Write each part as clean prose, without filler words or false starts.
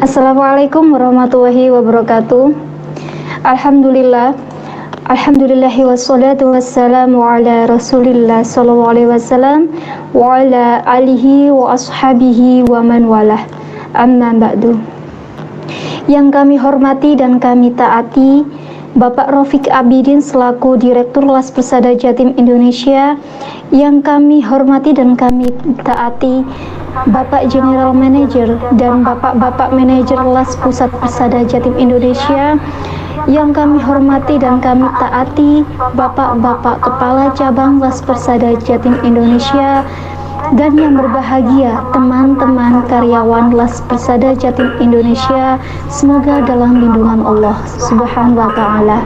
Assalamualaikum warahmatullahi wabarakatuh. Alhamdulillah. Alhamdulillahi wassalatu wassalamu ala rasulillah sallallahu alaihi wasallam wa ala alihi wa ashabihi wa man walah. Amma ba'du. Yang kami hormati dan kami taati Bapak Rafiq Abidin selaku Direktur Las Persada Jatim Indonesia. Yang kami hormati dan kami taati Bapak General Manager dan Bapak-Bapak Manajer Las Pusat Persada Jatim Indonesia. Yang kami hormati dan kami taati Bapak-Bapak Kepala Cabang Las Persada Jatim Indonesia. Dan yang berbahagia teman-teman karyawan Las Persada Jatim Indonesia, semoga dalam lindungan Allah Subhanahu wa Ta'ala.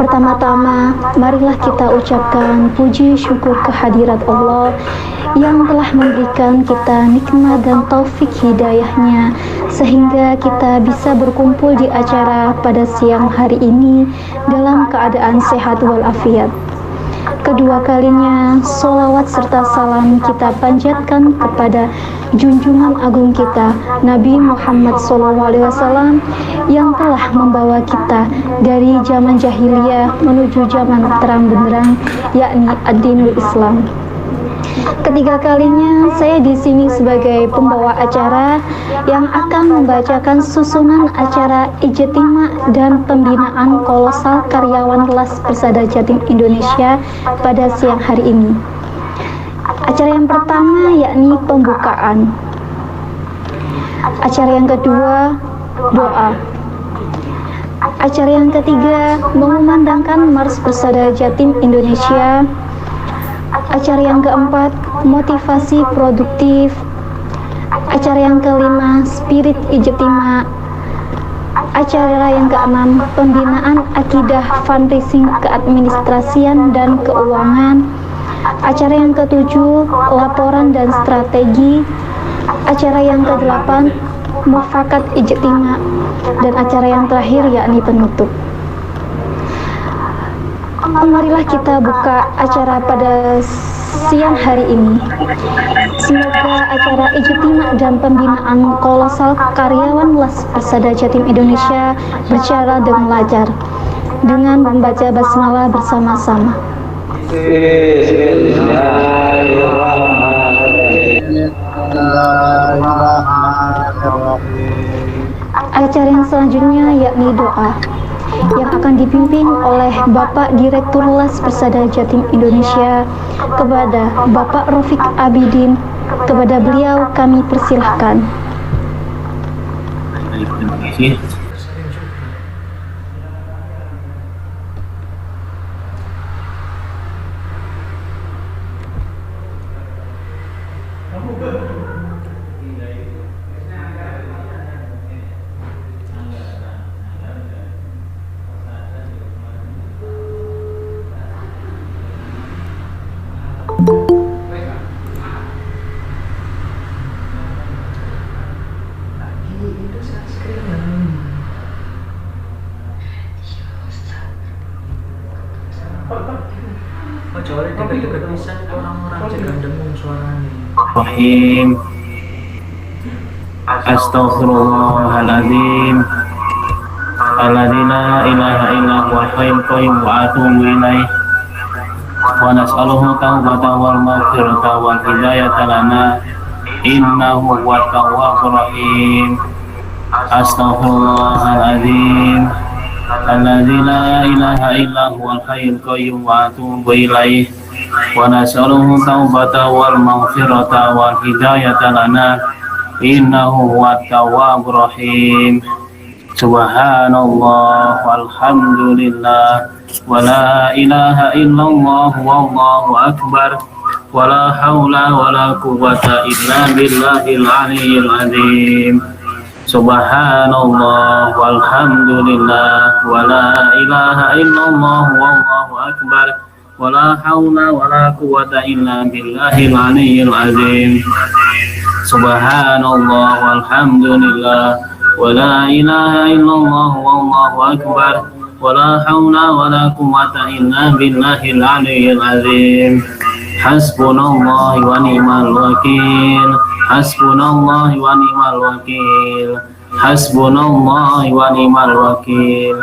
Pertama-tama, marilah kita ucapkan puji syukur kehadirat Allah yang telah memberikan kita nikmat dan taufik hidayahnya sehingga kita bisa berkumpul di acara pada siang hari ini dalam keadaan sehat walafiat. Kedua kalinya, sholawat serta salam kita panjatkan kepada junjungan agung kita, Nabi Muhammad SAW, yang telah membawa kita dari zaman jahiliyah menuju zaman terang benderang, yakni ad-dinul Islam. Ketiga kalinya, saya di sini sebagai pembawa acara yang akan membacakan susunan acara ijtima dan pembinaan kolosal karyawan Las Persada Jatim Indonesia pada siang hari ini. Acara yang pertama yakni pembukaan. Acara yang kedua, doa. Acara yang ketiga, mengumandangkan Mars Persada Jatim Indonesia. Acara yang keempat, motivasi produktif. Acara yang kelima, spirit ijtima. Acara yang keenam, pembinaan akidah, fundraising, keadministrasian dan keuangan. Acara yang ketujuh, laporan dan strategi. Acara yang kedelapan, mufakat ijtima. Dan acara yang terakhir yakni penutup. Marilah kita buka acara pada siang hari ini. Semoga acara ijtima dan pembinaan kolosal karyawan Las Persada Jatim Indonesia berjalan dengan lancar dengan membaca basmalah bersama-sama. Acara yang selanjutnya yakni doa yang akan dipimpin oleh Bapak Direktur Las Persada Jatim Indonesia kepada Bapak Rafiq Abidin. Kepada beliau kami persilahkan. Terima kasih. Rahim. Astaghfirullahaladzim. Alladzi la ilaha illa huwal hayyul qayyum wa atubu ilaih. Wa nas'aluhu taubata wal maghfirata wal hidayata lana innahu huwat tawwabur rahim. Astaghfirullahaladzim. Alladzi la ilaha illa huwal hayyul qayyum wa atubu ilaih. Wa nas'aluhu taubata wal maghfirata wal hidayata lana innahu huwat tawwabur rahim. Subhanallah walhamdulillah wa la ilaha illallah wallahu akbar wa la hawla wa la quwwata illa billahil aliyyil azim. Subhanallah walhamdulillah wa la ilaha illallah wallahu akbar wa la hawla wa la quwwata illa billahil aliyyil azim. Subhanallah walhamdulillah wa la ilaha illallah wallahu akbar wa la hawla wa la quwwata illa billahil aliyyil azim. Hasbunallah wa ni'mal wakil. Hasbunallah wa ni'mal wakil. Hasbunallah wa ni'mal wakil.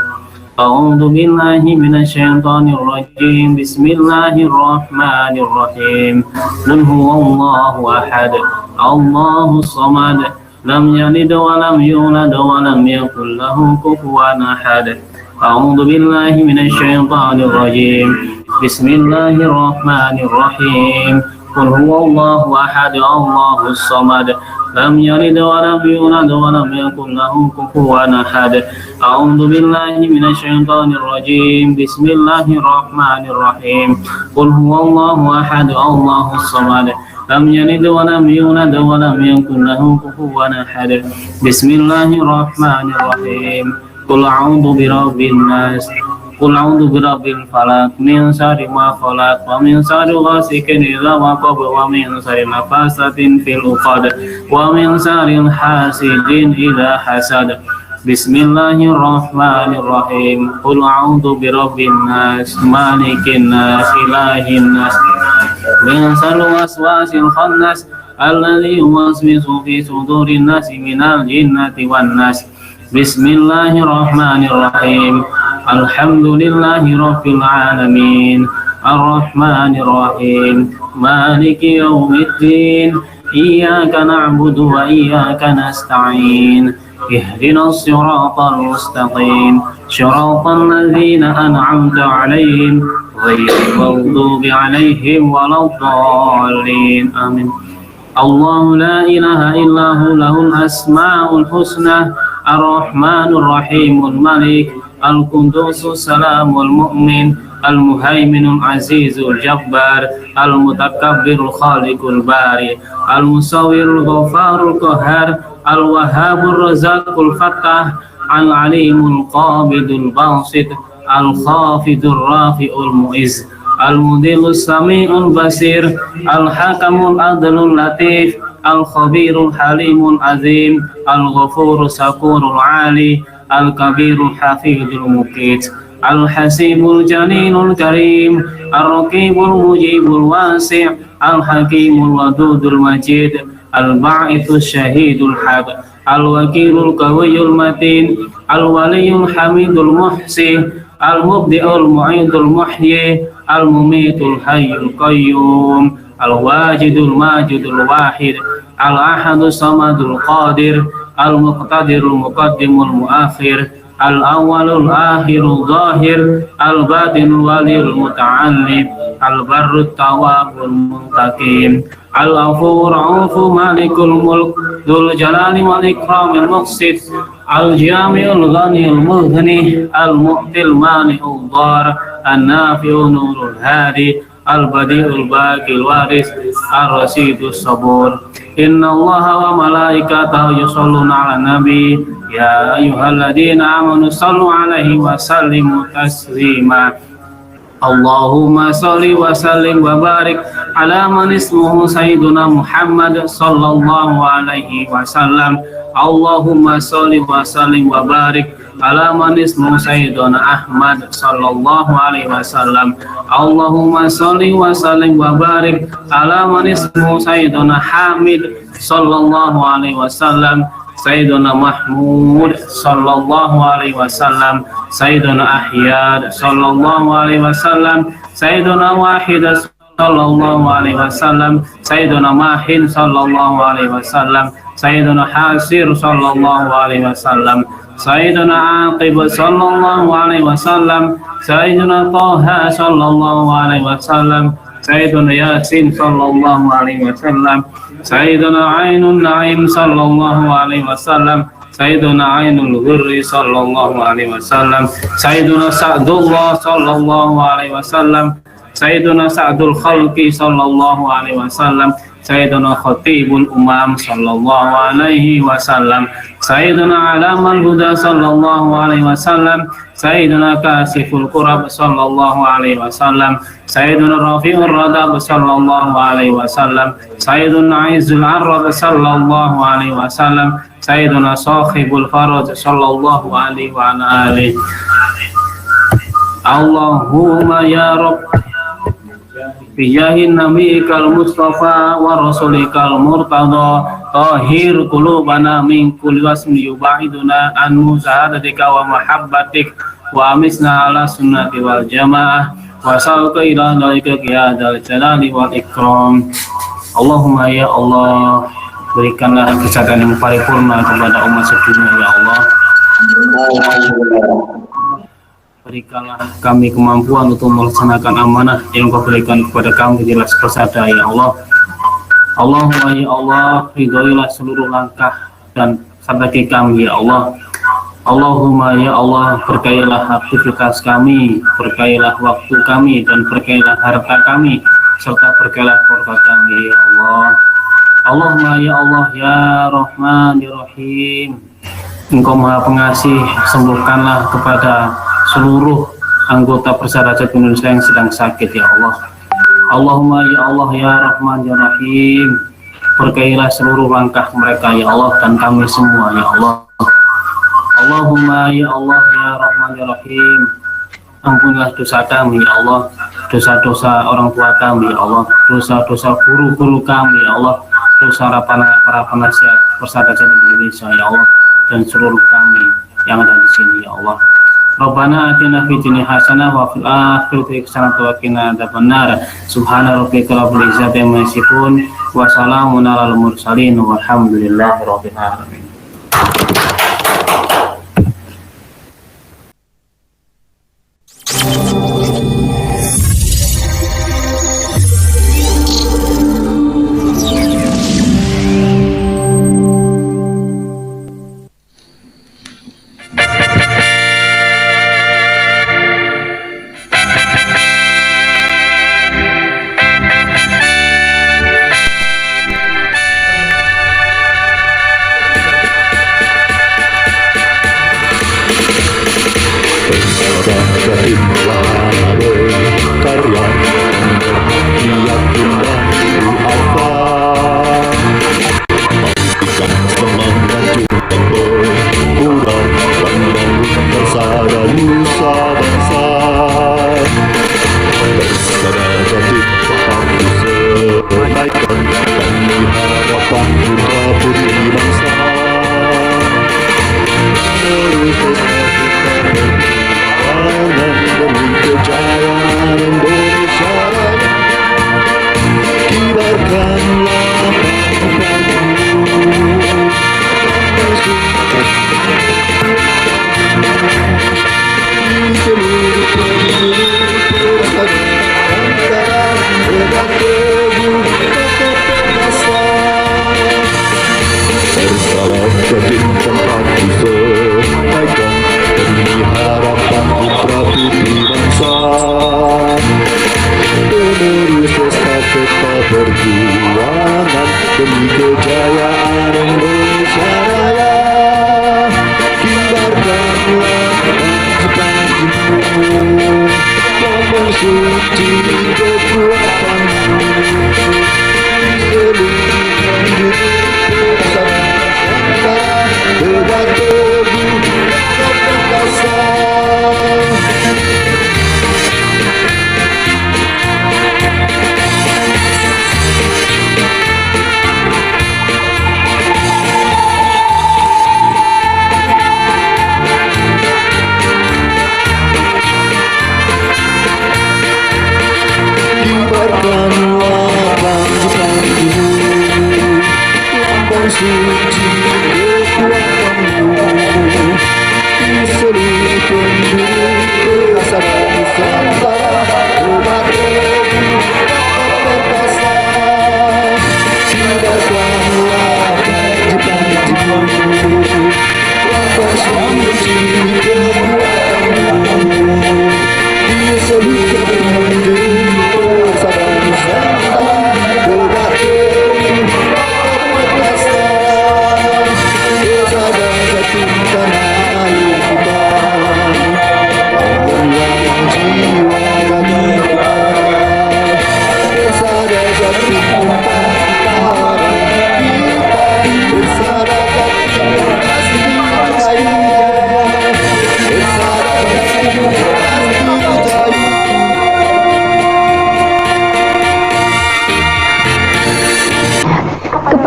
A'udzu billahi minasyaitonir rajim. Bismillahirrahmanirrahim. Qul huwallahu ahad. Allahus samad. Lam yalid wa lam yulad wa lam yakul lahu kufuwan ahad. A'udzu billahi minasyaitonir rajim. Bismillahirrahmanirrahim. Qul huwallahu ahad. Allahus samad. Lam yalid wa lam yulad wa lam yakul lahu kufuwan ahad. A'udzu billahi minasyaitonir rajim. Bismillahirrahmanirrahim. Qul huwallahu ahad. Allahus samad. Lam yalid wa lam yulad wa lam yakul lahu kufuwan ahad. Bismillahirrahmanirrahim. Qul a'udzu birabbin nas. Qul a'udzu birabbil falaq min syarri ma khalaq wa min syarri ghasikin idza waqab wa min syarri nafasatin fil 'uqad wa min syarri hasidin idza hasad. Bismillahirrahmanirrahim. Qul a'udzu birabbin nas malikin nas ilahin nas min syarri waswasil khannas alladzi yuwaswisu fi sudurin nas minal jinnati wan nas. Bismillahirrahmanirrahim. Alhamdulillahi rabbil alamin. Ar-Rahmanir-Rahim. Maliki yaumiddin. Iyyaka na'budu wa iyyaka nasta'in. Ihdinas siratal mustaqim. Shiratal ladzina an'amta 'alaihim ghairil maghdubi 'alaihim waladdallin. Amin. Allahu la ilaha illahu lahul asmaul husna. Ar-Rahmanur Rahimul Malik. Al-Qudusus Salamul Mu'min. Al-Muhaiminul Azizul Jabbar. Al-Mutakabbirul Khaliqul Bari. Al-Musawwirul Ghafarul Qahhar. Al-Wahhabur Razaqul Fattah. Al-Alimul Qabidul Basit. Al-Khafidur Rafi'ul Mu'izz. Al-Mudhillus Sami'ul Basir. Al-Hakamul Adlul Latif. Al-Khabirul Halimul Azim. Al-Ghafurus Sakurul Ali. Al-Kabirul Hafidul Muqit. Al-Hasibul Jalilul Karim. Ar-Raqibul Mujibul Wasi'. Al-Hakimul Wadudul Majid. Al-Ba'ithus Syahidul Haq. Al-Wakilul Qawiyul Matin. Al-Waliyul Hamidul Muhsi. Al-Mubdi'ul Mu'idul Muhyi. Al-Mumitul Hayyul Qayyum. Al-Wajidul Majidul Wahid. Al-Ahadus Samadul Qadir. Al-Muqtadirul Muqaddimul Muakhir. Al-Awwalul Akhirul Zahir. Al-Batinul Waliyul Muta'allim. Al-Barrut Tawwabul Muntaqim. Al-Ghafurur Ra'ufu Malikul Mulk. Dzul Jalali wal Ikramil Muqsit. Al-Jami'ul Ghaniyul Mughni. Al-Mu'til Mani'ud Dar. An-Nafi'un Nurul Hadi. Al-Badi'ul Baqil Waris. Ar-Rasidus Sabur. Inna Allaha wa malaikatahu yusholluna 'alan nabi. Ya ayyuhalladzina amanu shallu 'alaihi wa sallimu taslima. Allahumma shalli wa sallim wa barik ala man ismuhu Sayyiduna Muhammad sallallahu alaihi wasallam. Allahumma sholli wa sallim wa barik ala man ismuhu Sayyiduna Ahmad sallallahu alaihi wasallam. Allahumma sholli wa sallim wa barik ala man ismuhu Sayyiduna Hamid sallallahu alaihi wasallam. Sayyiduna Mahmud sallallahu alaihi wasallam. Sayyiduna Ahyad sallallahu alaihi wasallam. Sayyiduna Wahid sallallahu alaihi wasallam. Sayyiduna Mahin sallallahu alaihi wasallam. Sayyiduna Hasir sallallahu alaihi wasallam. Sayyiduna Aqib sallallahu alaihi wasallam. Sayyiduna Taha sallallahu alaihi wasallam. Sayyiduna Yasin sallallahu alaihi wasallam. Sayyiduna Ainun Naim sallallahu alaihi wasallam. Sayyiduna Ainul Ghurri sallallahu alaihi wasallam. Sayyiduna Sa'dullah sallallahu alaihi wasallam. Sayyiduna Sa'dul Khalqi sallallahu alaihi wasallam. Sayyiduna Khatibul Umam sallallahu alaihi wasallam. Sayyiduna Alamal Huda sallallahu alaihi wasallam. Sayyiduna Kasiful Kurab sallallahu alaihi wasallam. Sayyiduna Rafi'ur Radab sallallahu alaihi wasallam. Sayyiduna Izzul Arrad sallallahu alaihi wasallam. Sayyiduna Sahibul Faraj sallallahu alaihi wa alihi. Allahumma ya Rabb bijahin nabiyikal mustafa wa rasulikal murtada tahhir qulubana min kulli wasmin yubaiduna an musahadatika wa mahabbatik wa amisna ala sunnati wal jamaah wa salqa ila dalika qiyadal jalali wal ikram. Allahumma ya Allah, berikanlah kesadaran yang paripurna kepada umat sedunia ya Allah. Berikanlah kami kemampuan untuk melaksanakan amanah yang Kau berikan kepada kami jelas persada ya Allah. Allahumma ya Allah, ridhoilah seluruh langkah dan strategi kami ya Allah. Allahumma ya Allah, berkahilah aktivitas kami, berkahilah waktu kami, dan berkahilah harta kami, serta berkahilah keluarga kami ya Allah. Allahumma ya Allah ya Rahman ya Rahim, Engkau Maha Pengasih, sembuhkanlah kepada seluruh anggota Persada Jati Indonesia yang sedang sakit ya Allah. Allahumma ya Allah ya Rahman ya Rahim, berkahilah seluruh langkah mereka ya Allah dan kami semua ya Allah. Allahumma ya Allah ya Rahman ya Rahim, ampunilah dosa kami ya Allah, dosa-dosa orang tua kami ya Allah, dosa-dosa guru-guru kami ya Allah, dosa para penasihat Persada Jati Indonesia ya Allah, dan seluruh kami yang ada di sini ya Allah. Rabbana atina fid dunya hasanah wa fil akhirati hasanah wa qina adzabannar. Subhana rabbika rabbil izzati amma yasifun wa salamun alal mursalin walhamdulillahi rabbil alamin.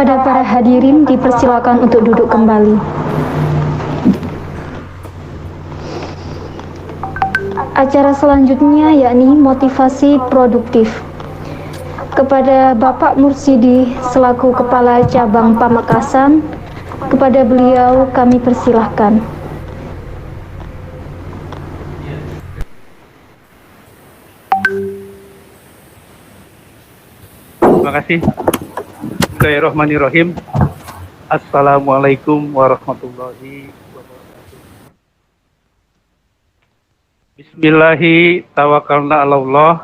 Kepada para hadirin dipersilakan untuk duduk kembali. Acara selanjutnya yakni motivasi produktif. Kepada Bapak Mursidi selaku Kepala Cabang Pamekasan, kepada beliau kami persilahkan. Terima kasih. Bismillahirrahmanirrahim. Assalamualaikum warahmatullahi wabarakatuh. Bismillahi tawakkalna 'ala Allah,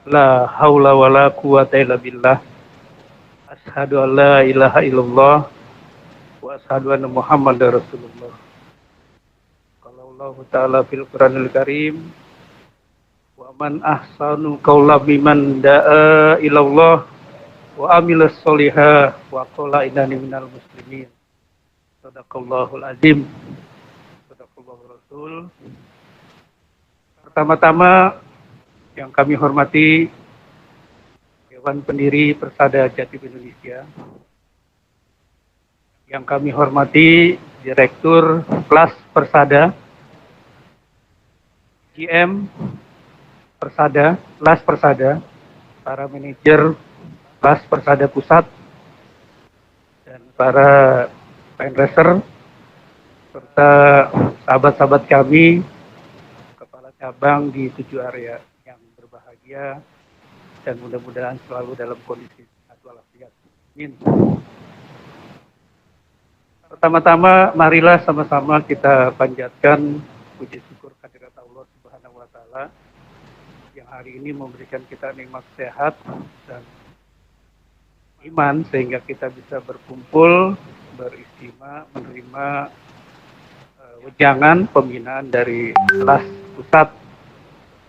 la haula wala quwata illa billah. Asyhadu an la ilaha illallah wa asyhadu anna Muhammadar Rasulullah. Qala Allah Ta'ala fil Qur'anil Karim, wa man ahsanu qawlan mimman da'a ilallah wa amilas solihah wa qala innani minal muslimin. Sadaqallahul azim. Sadaqallahur rasul. Pertama-tama yang kami hormati Dewan Pendiri Persada Jatim Indonesia, yang kami hormati Direktur Kelas Persada, GM Persada, Kelas Persada, para manajer Kelas Persada Pusat, dan para penracer, serta sahabat-sahabat kami, kepala cabang di 7 area yang berbahagia, dan mudah-mudahan selalu dalam kondisi sehat walafiat. Amin. Pertama-tama, marilah sama-sama kita panjatkan puji syukur kehadirat Allah Subhanahu wa Ta'ala yang hari ini memberikan kita nikmat sehat dan iman sehingga kita bisa berkumpul, beristimewa, menerima wejangan pembinaan dari kelas pusat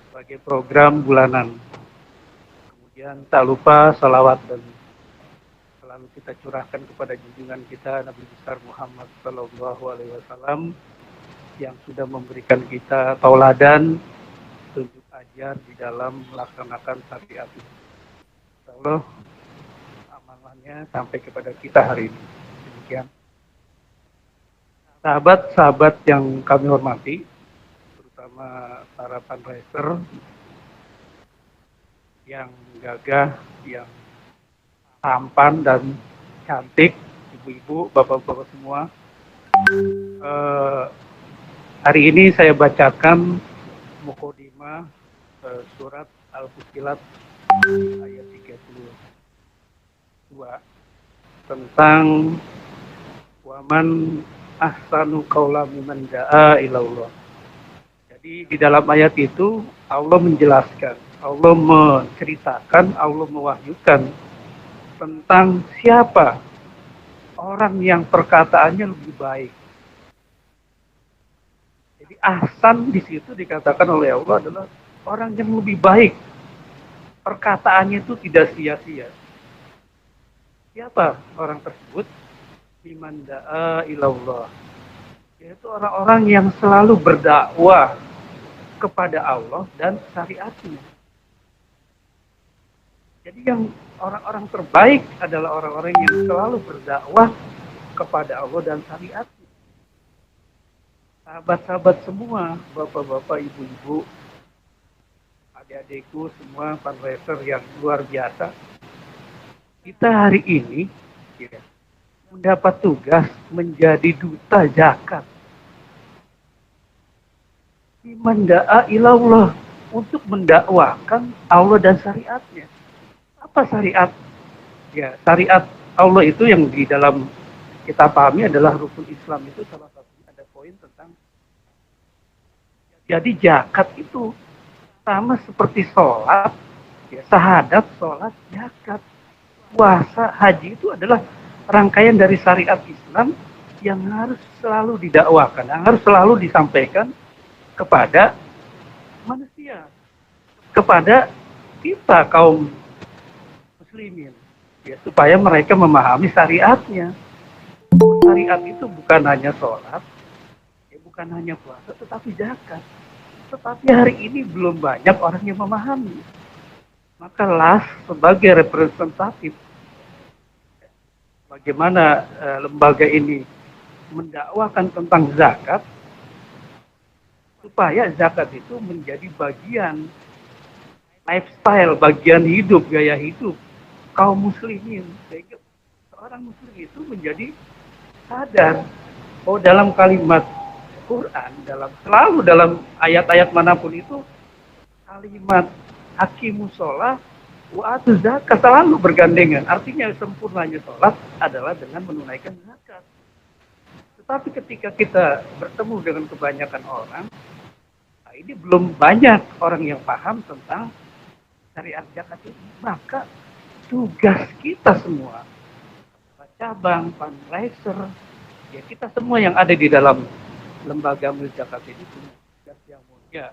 sebagai program bulanan. Kemudian tak lupa salawat dan selalu kita curahkan kepada junjungan kita Nabi besar Muhammad Sallallahu Alaihi Wasallam yang sudah memberikan kita tauladan, tunjuk ajar di dalam melaksanakan syariat itu. Insyaallah amanahnya sampai kepada kita hari ini. Demikian. Sahabat-sahabat yang kami hormati, terutama para fundraiser yang gagah, yang tampan dan cantik, ibu-ibu, bapak-bapak semua. Hari ini saya bacakan Muqaddimah surat Al-Fussilat ayat 32 tentang waman ahsanu qawlan mimman da'a ilallah. Jadi di dalam ayat itu Allah menjelaskan, Allah menceritakan, Allah mewahyukan tentang siapa orang yang perkataannya lebih baik. Jadi ahsan di situ dikatakan oleh Allah adalah orang yang lebih baik. Perkataannya itu tidak sia-sia. Siapa orang tersebut? Mimman da'a ilallah. Yaitu orang-orang yang selalu berdakwah kepada Allah dan syariatnya. Jadi yang orang-orang terbaik adalah orang-orang yang selalu berdakwah kepada Allah dan syariatnya. Sahabat-sahabat semua, bapak-bapak, ibu-ibu, adik-adikku, semua fundraiser yang luar biasa. Kita hari ini mendapat tugas menjadi duta zakat. Mimman da'a ilallah, untuk mendakwakan Allah dan syariatnya. Apa syariat? Ya, syariat Allah itu yang di dalam kita pahami adalah rukun Islam itu salah satunya ada poin tentang. Jadi zakat itu sama seperti sholat, ya, syahadat, sholat, zakat, puasa, haji itu adalah rangkaian dari syariat Islam yang harus selalu didakwakan, yang harus selalu disampaikan kepada manusia, kepada kita kaum muslimin, ya, supaya mereka memahami syariatnya. Syariat itu bukan hanya sholat, ya, bukan hanya puasa, tetapi zakat. Tetapi hari ini belum banyak orang yang memahami. Maka LAS sebagai representatif bagaimana lembaga ini mendakwakan tentang zakat, supaya zakat itu menjadi bagian lifestyle, bagian hidup, gaya hidup kaum muslimin, sehingga seorang muslim itu menjadi sadar bahwa dalam kalimat Quran, selalu dalam ayat-ayat manapun itu kalimat hakimus sholat wa atu zakat selalu bergandengan. Artinya sempurnanya sholat adalah dengan menunaikan zakat. Tetapi ketika kita bertemu dengan kebanyakan orang, nah ini belum banyak orang yang paham tentang syariat zakat ini. Maka tugas kita semua, cabang, fundraiser, ya kita semua yang ada di dalam lembaga zakat ini punya tugas yang mulia.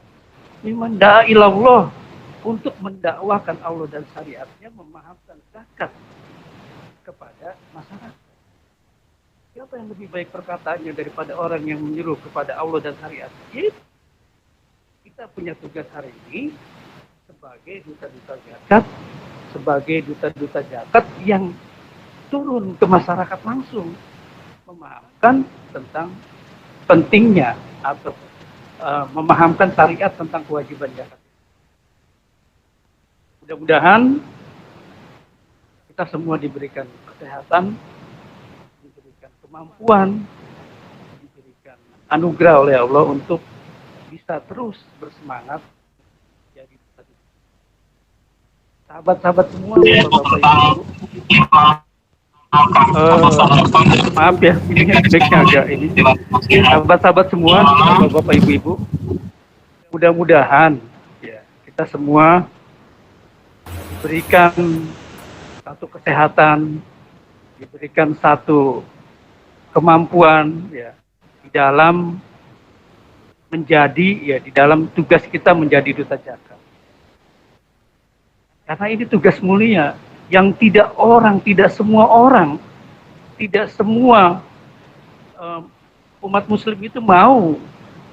Mimanda ilallah, untuk mendakwakan Allah dan syariatnya, memahamkan zakat kepada masyarakat. Siapa yang lebih baik perkataannya daripada orang yang menyuruh kepada Allah dan syariat? Yaitu kita punya tugas hari ini sebagai duta-duta zakat, sebagai duta-duta zakat yang turun ke masyarakat langsung, memahamkan tentang pentingnya atau memahamkan syariat tentang kewajiban zakat. Mudah-mudahan kita semua diberikan kesehatan, diberikan kemampuan, diberikan anugerah oleh Allah untuk bisa terus bersemangat jadi sahabat-sahabat semua, Bapak-Bapak Ibu. Maaf ya, ini feedbacknya agak ini. Sahabat-sahabat semua, Bapak Ibu-Ibu, mudah-mudahan ya kita semua diberikan satu kesehatan, diberikan satu kemampuan ya di dalam menjadi ya di dalam tugas kita menjadi duta zakat. Karena ini tugas mulia yang tidak semua orang, tidak semua umat muslim itu mau.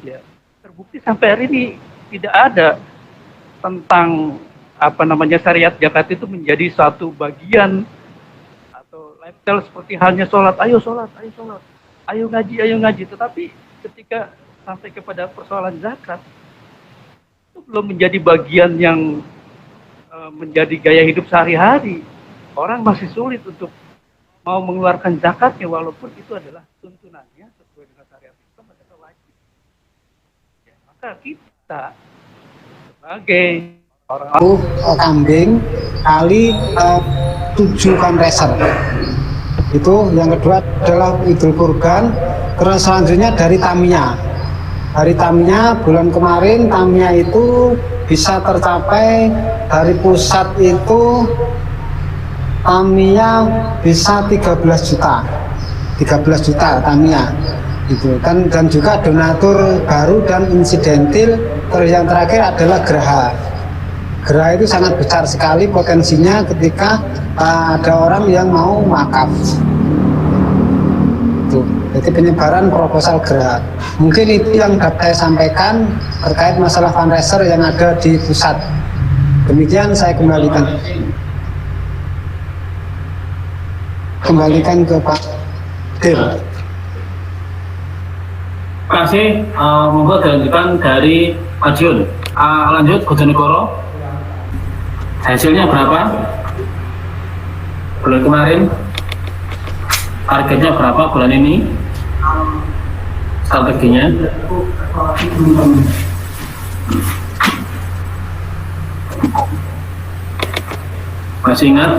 Ya, terbukti sampai hari ini tidak ada tentang syariat zakat itu menjadi satu bagian atau lifestyle seperti halnya sholat, ayo ngaji. Tetapi ketika sampai kepada persoalan zakat, itu belum menjadi bagian yang menjadi gaya hidup sehari-hari. Orang masih sulit untuk mau mengeluarkan zakatnya, walaupun itu adalah tuntunannya sesuai dengan syariat Islam adalah wajib. Ya, maka kita sebagai orang kambing kali 7 fundraiser. Itu yang kedua adalah Idul Kurban. Terus selanjutnya dari Tamiya. Dari Tamiya bulan kemarin Tamiya itu bisa tercapai dari pusat itu Tamiya bisa 13 juta Tamiya itu kan, dan juga donatur baru dan insidentil. Terus yang terakhir adalah Geraha itu sangat besar sekali potensinya ketika ada orang yang mau wakaf. Jadi penyebaran proposal Geraha. Mungkin itu yang dapat saya sampaikan terkait masalah fundraiser yang ada di pusat. Demikian saya kembalikan ke Pak Dir. Terima kasih. Monggo dilanjutkan dari Pak Jun. Lanjut Bojonegoro. Hasilnya berapa? Bulan kemarin. Targetnya berapa bulan ini? Strateginya? Masih ingat?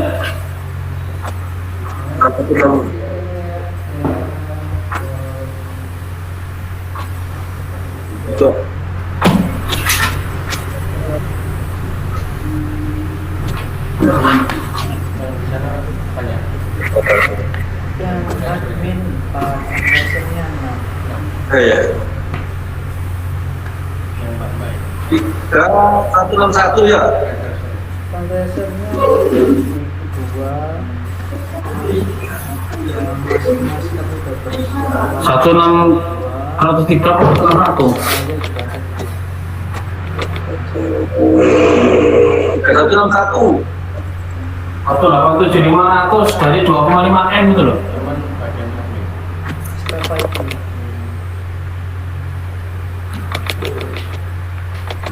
Yang admin fundraisernya 6. Iya. 3161 ya. Fundraisernya 2. Satu 603 3161. Waktu 87500 dari 2,5 M itu loh. Berapa itu?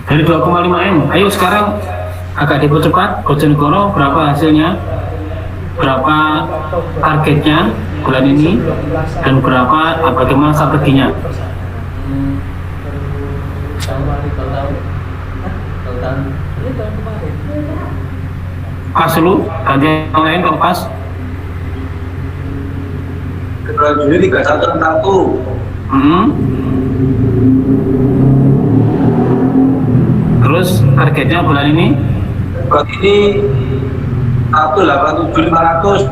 Dari 2,5 M. Ayo sekarang agak dipercepat. Bojonegoro berapa hasilnya? Berapa targetnya bulan ini? Dan berapa bagaimana strateginya? Januari total. Total. Ini tahun kemarin. Pas dulu, ganti yang lain kalau pas. Bulan Juni 3161. Terus targetnya bulan ini? Buat ini 187.500.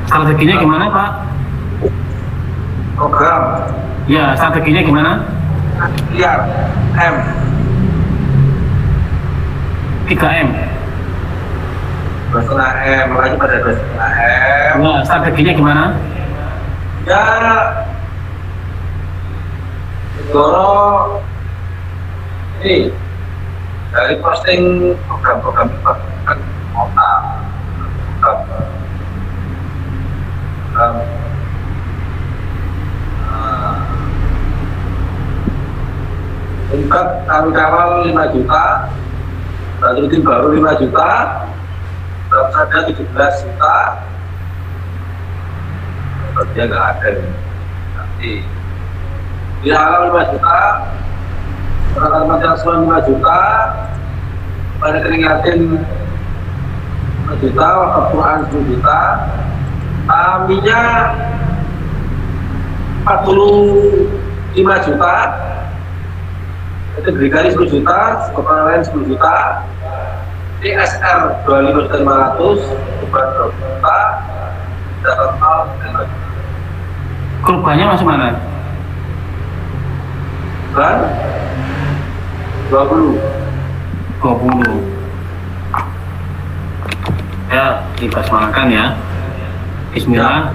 Strateginya gimana Pak? Program Ya, strateginya gimana? miliar M. 3M. 2,5 M, makanya pada 2,5 M. Ya, strateginya gimana? Ya, Negoro ini dari posting program-program kota, tingkat kawal 5 juta, rutin baru 5 juta, ada 17 juta, dia nggak ada nanti di halal 5 juta, peralatan material 5 juta, pada keringatin 5 juta, wakaf Quran 10 juta, minyak 45 juta, itu Grigari 10 juta, kepala lain 10 juta, TSR 25.500, beban 20 juta, dapat total 5 juta. Kurbannya masuk mana? Kan 20. 20. Ya, dibasmakan ya. Bismillah.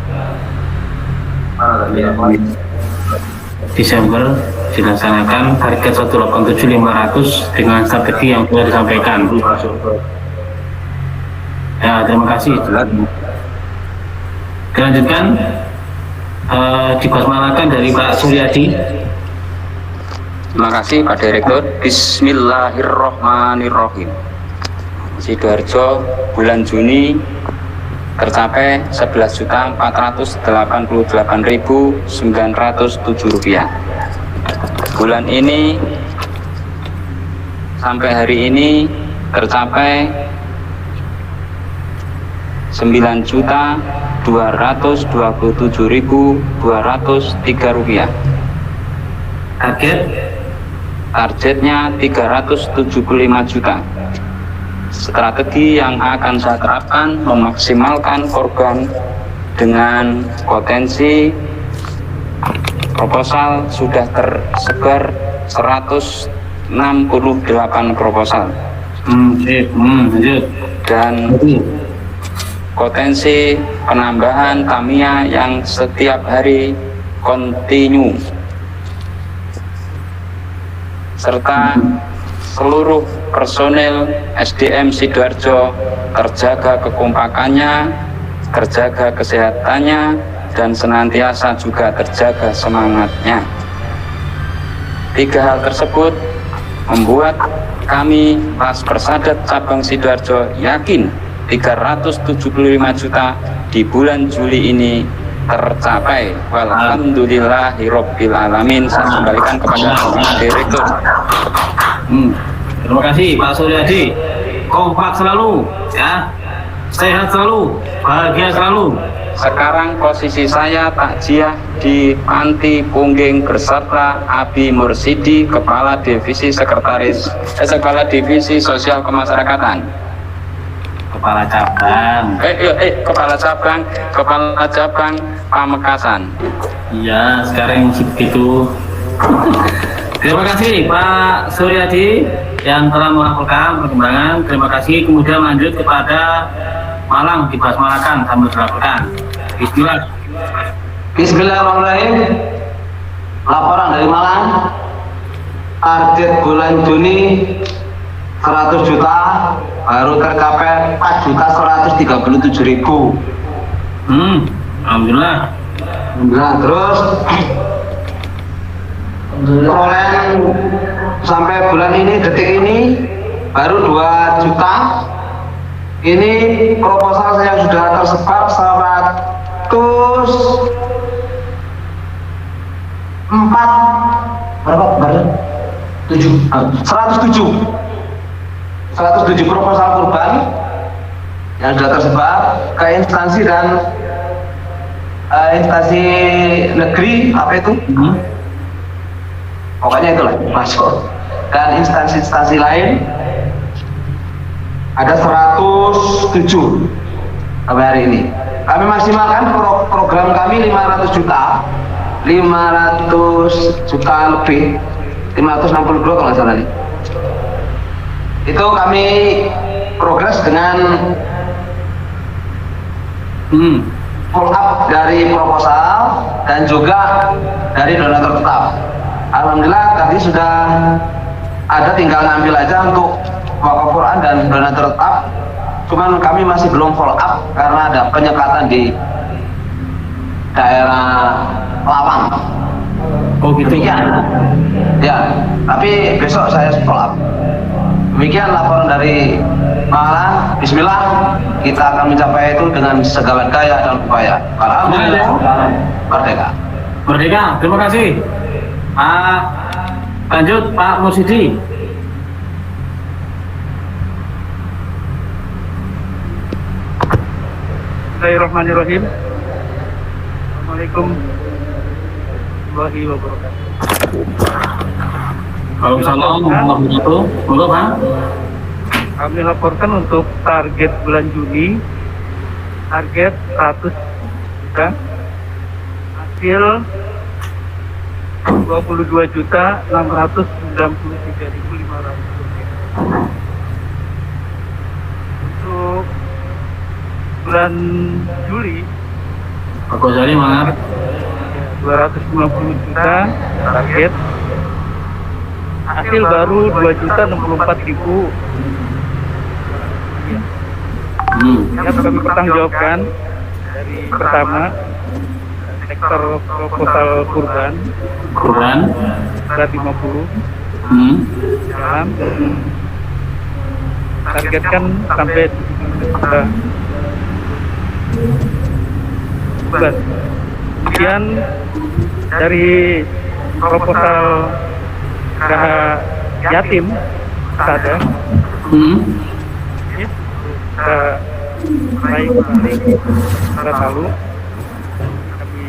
Desember dilaksanakan target 187.500 dengan strategi yang sudah disampaikan. Ya, terima kasih. Dilanjutkan dibasmakan dari Pak Suryadi. Terima kasih Pak Direktur. Bismillahirrohmanirrohim. Sidoarjo bulan Juni tercapai Rp11.488.907. Bulan ini sampai hari ini tercapai Rp9.227.203. Targetnya 375 juta. Strategi yang akan saya terapkan memaksimalkan korban dengan potensi proposal sudah tersebar 168 proposal dan potensi penambahan Tamiya yang setiap hari kontinu serta seluruh personel SDM Sidoarjo terjaga kekompakannya, terjaga kesehatannya, dan senantiasa juga terjaga semangatnya. 3 hal tersebut membuat kami Pas Persadat Cabang Sidoarjo yakin 375 juta di bulan Juli ini tercapai. Walhamdulillahirabbil alamin. Saya kembalikan kepada Pak Direktur. Terima kasih Pak Suryadi. Kompak selalu ya. Sehat selalu, bahagia selalu. Sekarang posisi saya takziah di Panti Pungging beserta Abi Mursidi, Kepala Divisi Kepala Divisi Sosial Kemasyarakatan. Kepala cabang. Kepala cabang Pamekasan. Iya, sekarang begitu. Terima kasih Pak Suryadi yang telah melaporkan perkembangan. Terima kasih. Kemudian lanjut kepada Malang, dibasmakan sambil dilaporkan. Bismillah. Bismillahirrahmanirrahim. Laporan dari Malang. Target bulan Juni 100 juta baru tercapai 4.137.000. Alhamdulillah. Nah, terus perolehan sampai bulan ini, detik ini baru 2 juta. Ini proposal yang sudah tersebar 107 proposal kurban yang sudah tersebar ke instansi dan instansi negeri, apa itu? Pokoknya itulah masuk, dan instansi-instansi lain ada 107 sampai hari ini. Kami maksimalkan program kami 500 juta lebih, 562 kalau nggak salah nih. Itu kami progres dengan full up dari proposal dan juga dari donatur tetap. Alhamdulillah tadi sudah ada, tinggal ngambil aja untuk wakaf Quran dan donatur tetap. Cuman kami masih belum follow up karena ada penyekatan di daerah Lawang. Oh gitu. Demikian. Ya, tapi besok saya follow up. Demikian laporan dari Malang. Bismillah, kita akan mencapai itu dengan segala daya dan upaya. Alhamdulillah. Merdeka. Merdeka. Terima kasih. Lanjut Pak Mursidi. Bismillahirrahmanirrahim. Assalamualaikum warahmatullahi wabarakatuh. Waalaikumsalam warahmatullahi wabarakatuh. Pak. Kami laporkan untuk target bulan Juni, target 100 juta, hasil 22.693.500 rupiah. Untuk bulan Juli, Pak Ghazali mangap 250 juta target, hasil baru 2.064.000. Yang kami pertanggungjawabkan dari pertama sektor proposal kurban berat 50 jalan, targetkan sampai 7 kemudian dari proposal geraha yatim ada kita naik pada lalu kami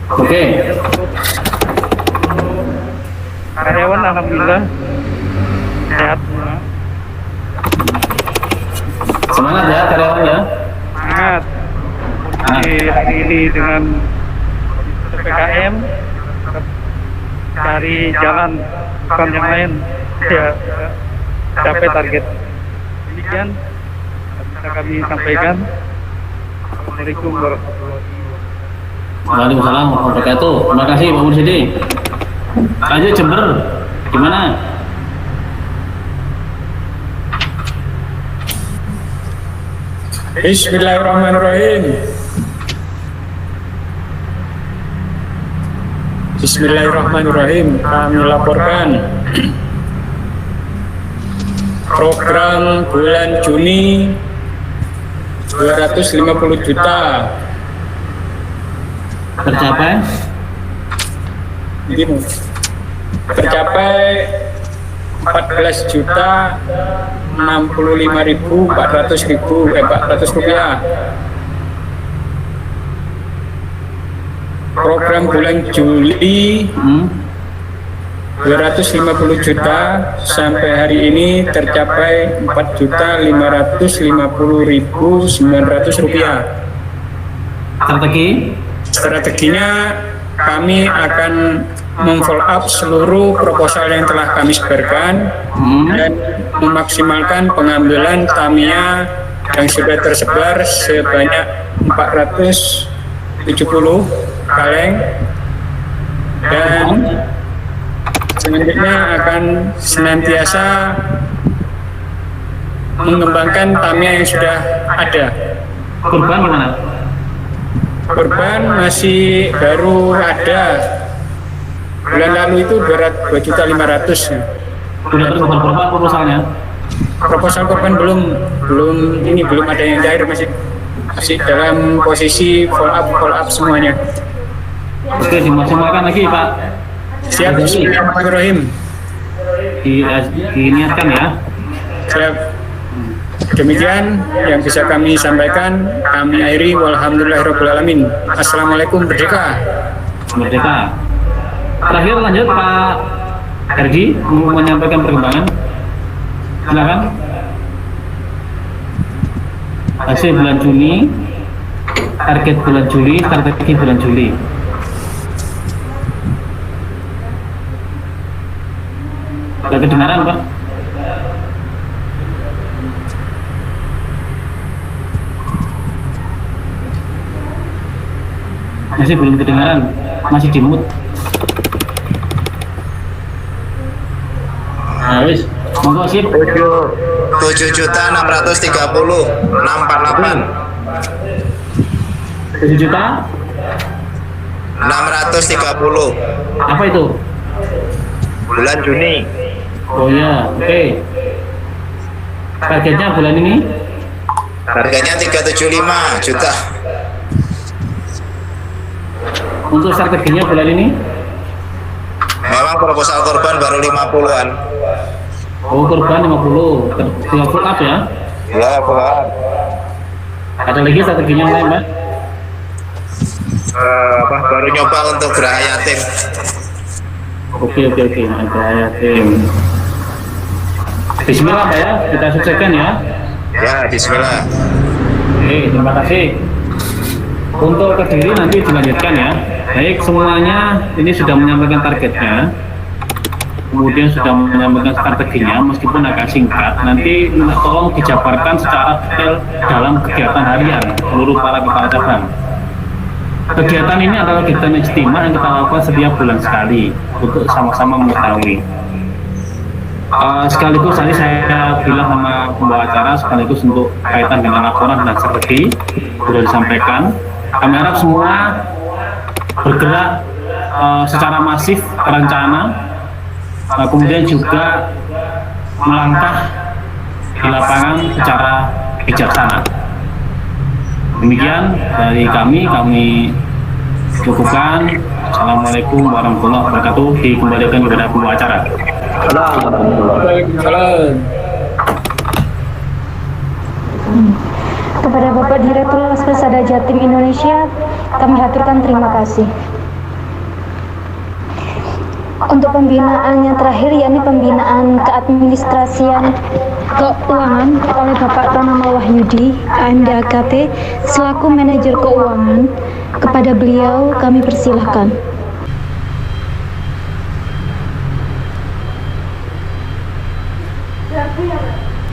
Oke. Karyawan alhamdulillah sehat semua. Semangat ya karyawan ya. Semangat. Di hari ini dengan PPKM cari jalan bukan yang lain ya, capai target. Demikian bisa kami sampaikan. Assalamualaikum warahmatullahi wabarakatuh. Waalaikumsalam warahmatullahi wabarakatuh. Terima kasih Pak Mursidi. Lanjut Jember, gimana? Bismillahirrahmanirrahim. Bismillahirrahmanirrahim. Kami laporkan program bulan Juni 250 juta Tercapai? Begini, tercapai 14 juta 65.400 rupiah. Program bulan Juli 250 juta sampai hari ini tercapai 4.550.900 rupiah. Strateginya kami akan memfollow up seluruh proposal yang telah kami sebarkan dan memaksimalkan pengambilan Tamiya yang sudah tersebar sebanyak 470 kaleng dan selanjutnya akan senantiasa mengembangkan Tamiya yang sudah ada. Korban gimana? Korban masih baru ada. Bulan lalu itu 2.500.000. Sudah terus korban proposalnya? Proposal korban belum ada yang cair, masih dalam posisi follow up semuanya. Oke, dimaksimalkan lagi Pak. Siap, Bismillahirrahmanirrahim. Diniatkan ya. Siap. Demikian yang bisa kami sampaikan. Kami akhiri. Walhamdulillahirrahmanirrahim. Assalamualaikum, merdeka. Merdeka. Terakhir lanjut Pak Herdi mau menyampaikan perkembangan. Silakan. Hasil bulan Juni, target bulan Juli, strategi bulan Juli. Gak kedengaran Pak? Masih belum kedengaran, masih di mute. Nah, wis, monggo sip. 7.630.648. 7.630. Apa itu? Bulan Juni. Oh ya, oke. Targetnya bulan ini? Harganya 375 juta. Untuk strateginya bulan ini? Memang proposal korban baru 50-an. Oh, korban 50. Tinggal full up ya? Ya, Pak. Ada lagi strateginya yang lain, Mbak? Baru nyoba untuk geraha yatim. Oke. Ada tim. Bismillah Pak ya, kita sukseskan ya. Ya, bismillah. Oke, terima kasih. Untuk Kediri nanti dilanjutkan ya. Baik, semuanya ini sudah menyampaikan targetnya. Kemudian sudah menyampaikan strateginya, meskipun agak singkat. Nanti tolong dijabarkan secara detail dalam kegiatan harian seluruh para kepala cabang. Kegiatan ini adalah kegiatan istimewa yang kita lakukan setiap bulan sekali untuk sama-sama mengetahui. Sekaligus tadi saya bilang sama pembawa acara, sekaligus untuk kaitan dengan laporan dan strategi sudah disampaikan. Kami harap semua bergerak secara masif, terencana, kemudian juga melangkah di lapangan secara bijaksana. Demikian dari kami cukupkan. Assalamualaikum warahmatullahi wabarakatuh. Dikembalikan kepada pembawa acara. Kepada Bapak Direktur Las Persada Jatim Indonesia, kami haturkan terima kasih. Untuk pembinaan yang terakhir, yakni pembinaan keadministrasian keuangan oleh Bapak Pranama Wahyudi, AMD AKT, selaku manajer keuangan, kepada beliau kami persilahkan.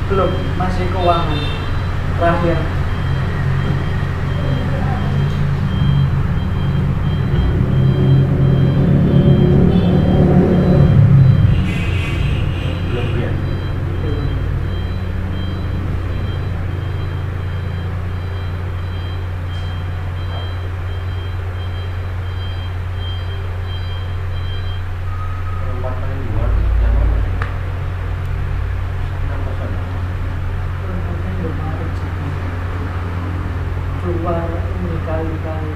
Belum, masih keuangan terakhir. Keluar ini kali-kali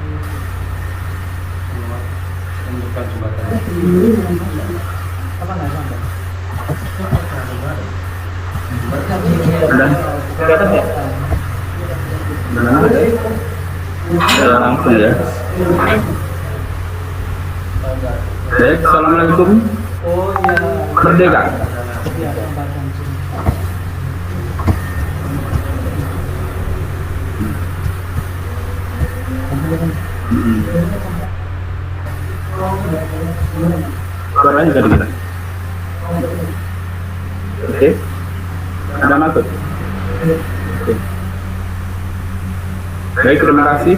Pembukaan jembatan. apa nggak sampai? Kelihatan ya? Sudah langsung ya. Baik, assalamualaikum. Oh iya. Merdeka. Iya, tempatkan sini. Suaranya juga dengar. Oke. Ada masuk. Oke. Baik, terima kasih.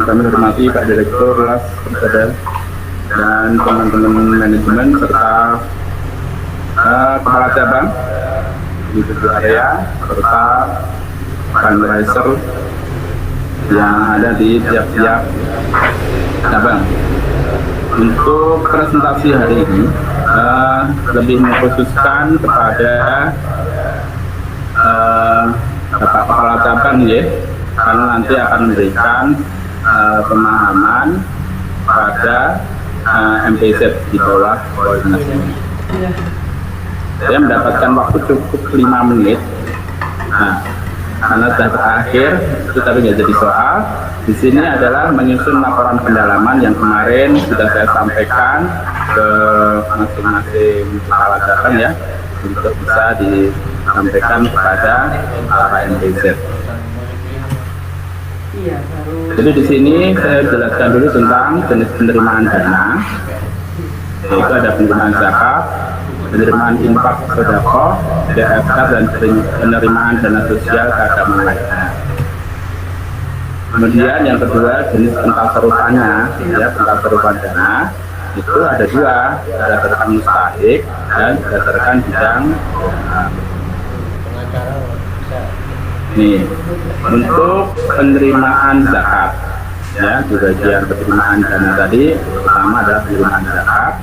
Kami hormati Pak Direktur Las Persada dan teman-teman manajemen serta kepala cabang di tujuh area serta fundraiser yang ada di tiap-tiap cabang. Untuk presentasi hari ini lebih mengkhususkan kepada Bapak Kepala Cabang ya, karena nanti akan memberikan pemahaman pada MPZ di bawah koordinasi. Saya mendapatkan waktu cukup 5 menit. Nah, karena sudah terakhir, itu tapi nggak jadi soal. Di sini adalah menyusun laporan pendalaman yang kemarin sudah saya sampaikan ke masing-masing kepala cabang ya, untuk bisa disampaikan kepada para MPZ. Jadi di sini saya jelaskan dulu tentang jenis penerimaan dana, yaitu ada penerimaan zakat, penerimaan infak sedekah, DFK, dan penerimaan dana sosial keagamaan lainnya. Kemudian yang kedua jenis pentasarufannya, ya pentasarupan dana itu ada dua, berdasarkan mustahik dan berdasarkan bidang. Nih, untuk penerimaan zakat, ya di bagian penerimaan dana tadi, pertama adalah penerimaan zakat.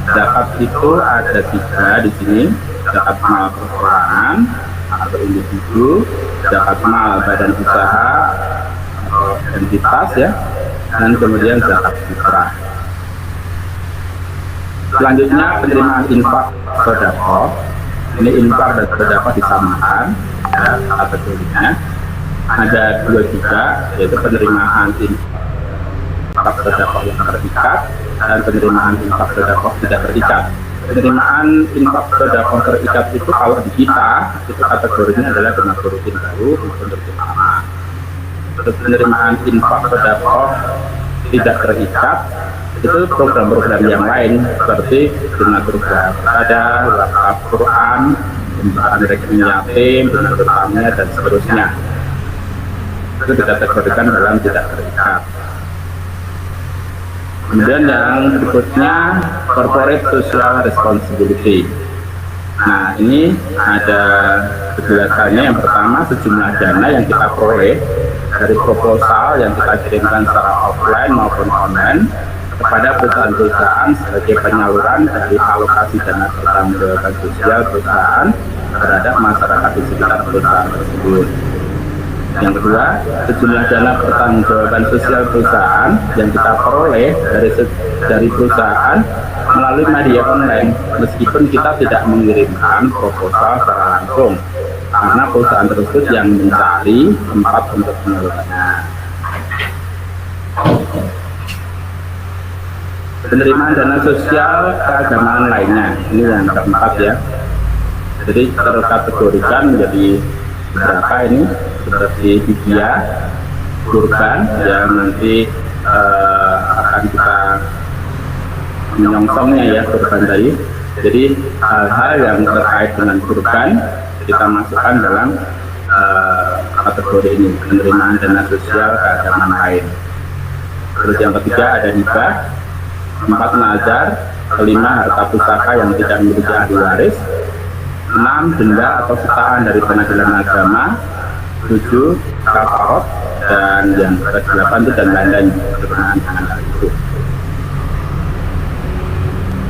Zakat itu ada 3 di sini, zakat mal perorangan atau individu, zakat mal badan usaha atau entitas ya, dan kemudian zakat fitrah. Selanjutnya penerimaan infak sedekah. Ini infak dan sedekah disamakan ya, kategorinya. Ada 2 juga, yaitu penerimaan infak sedekah yang terikat dan penerimaan infak sedekah tidak terikat. Penerimaan infak sedekah terikat itu kalau di kita itu kategorinya adalah donatur rutin baru untuk bersama. Untuk penerimaan infak sedekah tidak terikat itu program-program yang lain seperti donatur ada wakaf Quran, pembukaan rekening yatim, donatur tamnya dan seterusnya. Itu dikategorikan dalam tidak terikat. Kemudian yang berikutnya corporate social responsibility. Nah ini ada penjelasannya. Yang pertama sejumlah dana yang kita peroleh dari proposal yang kita kirimkan secara offline maupun online kepada perusahaan-perusahaan sebagai penyaluran dari alokasi dana pertanggungjawaban sosial perusahaan terhadap masyarakat di sekitar perusahaan tersebut. Yang kedua, sejumlah dana pertanggungjawaban sosial perusahaan yang kita peroleh dari perusahaan melalui media online, meskipun kita tidak mengirimkan proposal secara langsung, karena perusahaan tersebut yang mencari tempat untuk penyalurannya. Penerimaan dana sosial keagamaan lainnya, ini yang keempat ya. Jadi terkategorikan menjadi berapa ini, seperti hidayah, kurban yang nanti akan kita menyongsongnya ya kurban tadi. Jadi hal-hal yang terkait dengan kurban kita masukkan dalam kategori ini, penerimaan dana sosial keagamaan lain. Terus yang ketiga ada hibah, 4 nazar, 5 harta pusaka yang tidak memiliki ahli waris, 6 denda atau sitaan dari pengadilan agama, 7 kafarat, dan yang ke-8 itu dan lain-lain berkenaan dengan hal itu.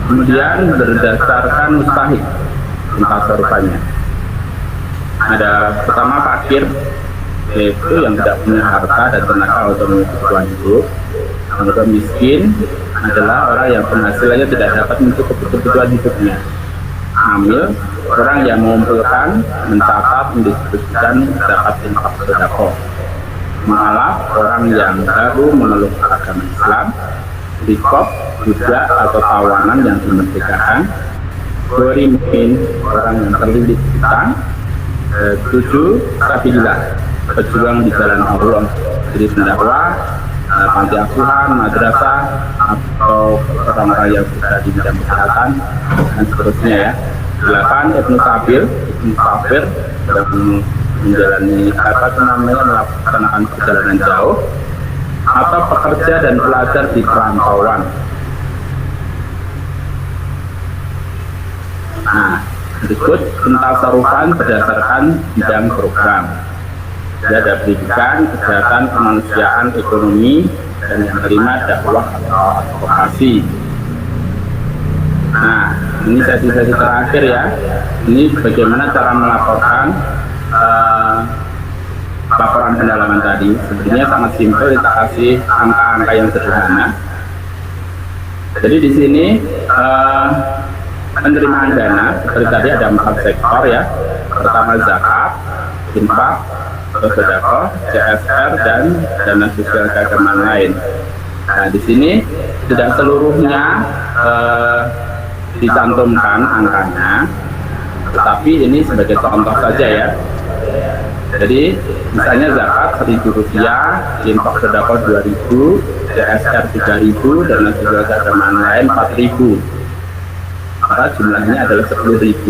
Kemudian berdasarkan mustahik pentasarufannya. Ada pertama fakir, yaitu yang tidak punya harta dan tenaga untuk memenuhi kebutuhan hidup. Yang kedua miskin adalah orang yang penghasilannya tidak dapat mencukupi kebutuhan hidupnya. Hamil, orang yang mengumpulkan, mencatat, mendistribusikan zakat infak sedekah. Mu'alaf, orang yang baru memeluk agama Islam. Rikob, budak atau tawanan yang dimerdekakan. Gorimin, orang yang terlilit hutang. 7 sabilillah, pejuang di jalan Allah, jadi pendakwah, panti asuhan, madrasah, atau orang-orang yang berada di bidang kesehatan dan seterusnya ya. 8 ibnu sabil, ibnu safir yang menjalani melaksanakan perjalanan jauh atau pekerja dan pelajar di perantauan. disebut pentasarufan berdasarkan bidang program. Jadi ada pendidikan, kesehatan, kemanusiaan, ekonomi, dan yang kelima dakwah atau advokasi. Nah, ini sesi-sesi terakhir ya. Ini bagaimana cara melaporkan laporan pendalaman tadi. Sebenarnya sangat simpel, kita kasih angka-angka yang sederhana. Jadi di sini penerimaan dana seperti tadi ada 4 sektor ya. Pertama zakat, infak, sedekah, CSR, dan dana sosial keagamaan lain. Nah di sini tidak seluruhnya dicantumkan angkanya, tetapi ini sebagai contoh saja ya. Jadi misalnya zakat Rp1.000, infak sedekah Rp2.000, CSR Rp3.000, dana sosial keagamaan lain Rp4.000. Maka jumlahnya adalah Rp10.000.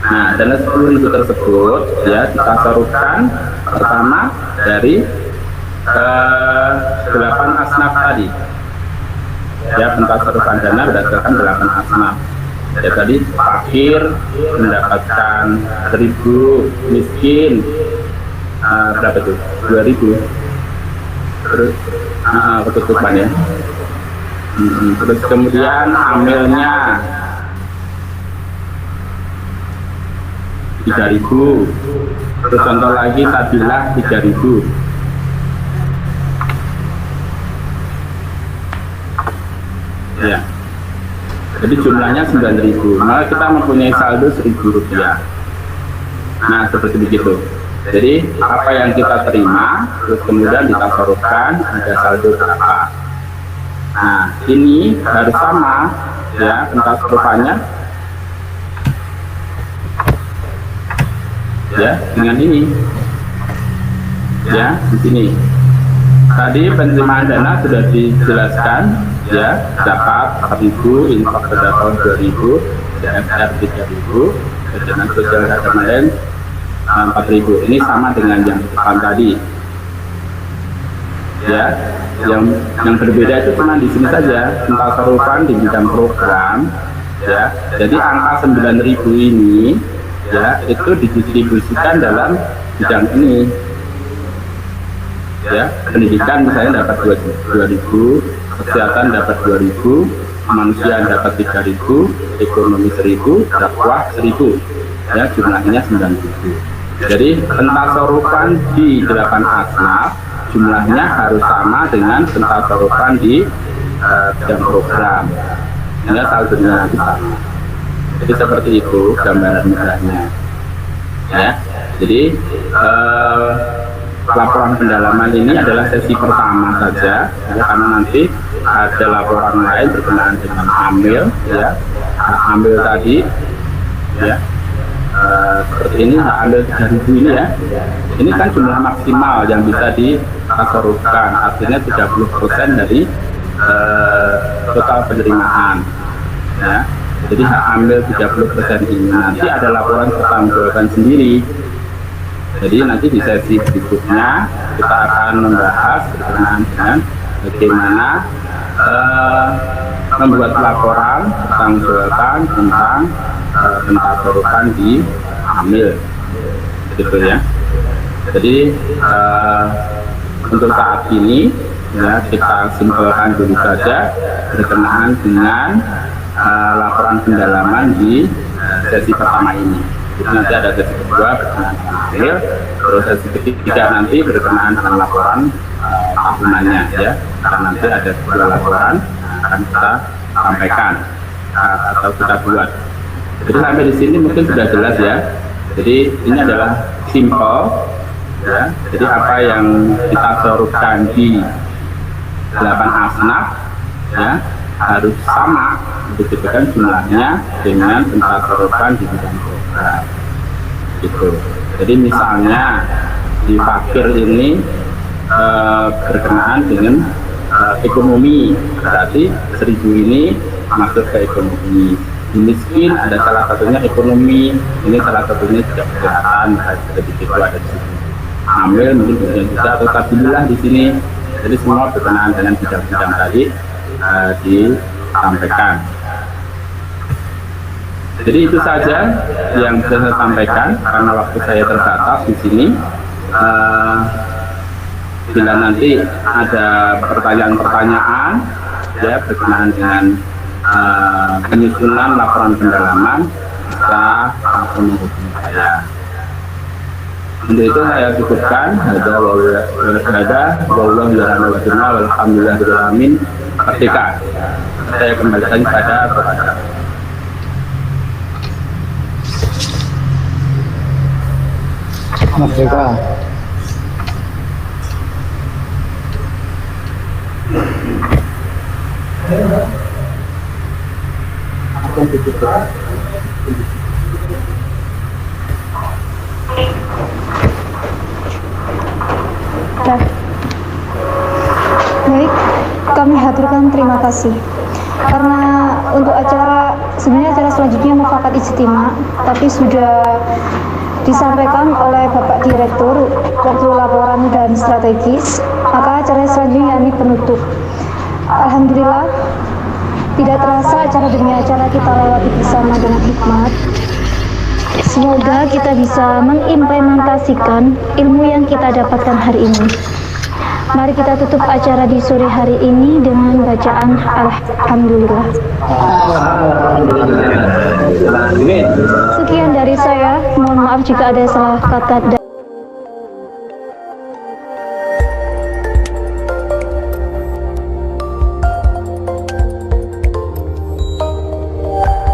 Nah, dana Rp10.000 tersebut ya ditasarufkan pertama dari 8 asnaf tadi. Ya, pentasarufan dana berdasarkan 8 asnaf. Ya tadi fakir mendapatkan 1.000, miskin berapa itu? 2.000. Terus ketutupan ya. Terus kemudian amilnya 3.000. Terus contoh lagi tabilah 3.000. Ya. Jadi jumlahnya 9.000. Maka kita mempunyai saldo Rp1.000. Nah, seperti begitu. Jadi apa yang kita terima terus kemudian ditasarufkan ada saldo berapa. Nah, ini harus sama ya pentasarufannya ya dengan ini ya di sini. Tadi penerimaan dana sudah dijelaskan ya, zakat 4.000, infak sedekah 2.000, CSR 3.000, dana sosial keagamaan lain 4.000. Ini sama dengan yang depan tadi. Ya, yang berbeda itu cuma di sini saja, pentasarufan di bidang program. Ya, jadi angka 9.000 ini ya itu didistribusikan dalam bidang ini. Ya, pendidikan misalnya dapat 2.000, kesehatan dapat 2.000, kemanusiaan dapat 3.000, ekonomi 1.000, dakwah 1.000. Ya, jumlahnya 9.000. Jadi pentasarufan di 8 asnaf jumlahnya harus sama dengan pentasarufan di bidang program. Ini saldonya nanti sama. Jadi seperti itu gambaran mudahnya. Ya, jadi laporan pendalaman ini adalah sesi pertama saja ya, karena nanti ada laporan lain berkenaan dengan amil ya. Amil tadi ya seperti ini amil 3.000 ini ya. Ini kan jumlah maksimal yang bisa ditasarufkan, artinya 30% dari total penerimaan ya. Jadi hak ambil 30% ini nanti ada laporan pertanggungjawaban sendiri. Jadi nanti di sesi berikutnya kita akan membahas berkenaan dengan bagaimana membuat laporan pertanggungjawaban tentang pentasarufan di amil, gitu ya. Jadi untuk saat ini ya kita simpulkan dulu saja berkenaan dengan laporan pendalaman di sesi pertama ini. Jadi nanti ada sesi kedua berkenaan dengan amil, terus sesi ketiga nanti berkenaan dengan laporan tahunannya ya. Karena nanti ada 2 laporan akan kita sampaikan atau kita buat. Jadi sampai di sini mungkin sudah jelas ya. Jadi ini adalah simple ya. Jadi apa yang kita sorotkan di 8 asnaf ya harus sama begitu kan jumlahnya dengan pentasarufan di bidang program gitu. Jadi misalnya di fakir ini berkenaan dengan ekonomi, berarti 1.000 ini masuk ke ekonomi. Di miskin ada salah satunya ekonomi, ini salah satunya juga kesehatan, begitu ada di sini. Amil mungkin bisa atau tabilah di sini. Jadi semua berkenaan dengan bidang-bidang tadi disampaikan. Jadi itu saja yang bisa saya sampaikan karena waktu saya terbatas di sini. Bila nanti ada pertanyaan-pertanyaan ya berkenaan dengan penyusunan laporan pendalaman, bisa langsung menghubungi saya. Untuk itu saya cukupkan. Alhamdulillahirobbilalamin. Merdeka. Saya kembalikan pada kepada. Merdeka. Baik, kami haturkan terima kasih karena untuk sebenarnya acara selanjutnya mufakat ijtima, tapi sudah disampaikan oleh Bapak Direktur waktu laporan dan strategis, maka acara selanjutnya ini penutup. Alhamdulillah, tidak terasa acara demi acara kita lewati bersama dengan hikmat. Semoga kita bisa mengimplementasikan ilmu yang kita dapatkan hari ini. Mari kita tutup acara di sore hari ini dengan bacaan Alhamdulillah. Sekian dari saya, mohon maaf jika ada salah kata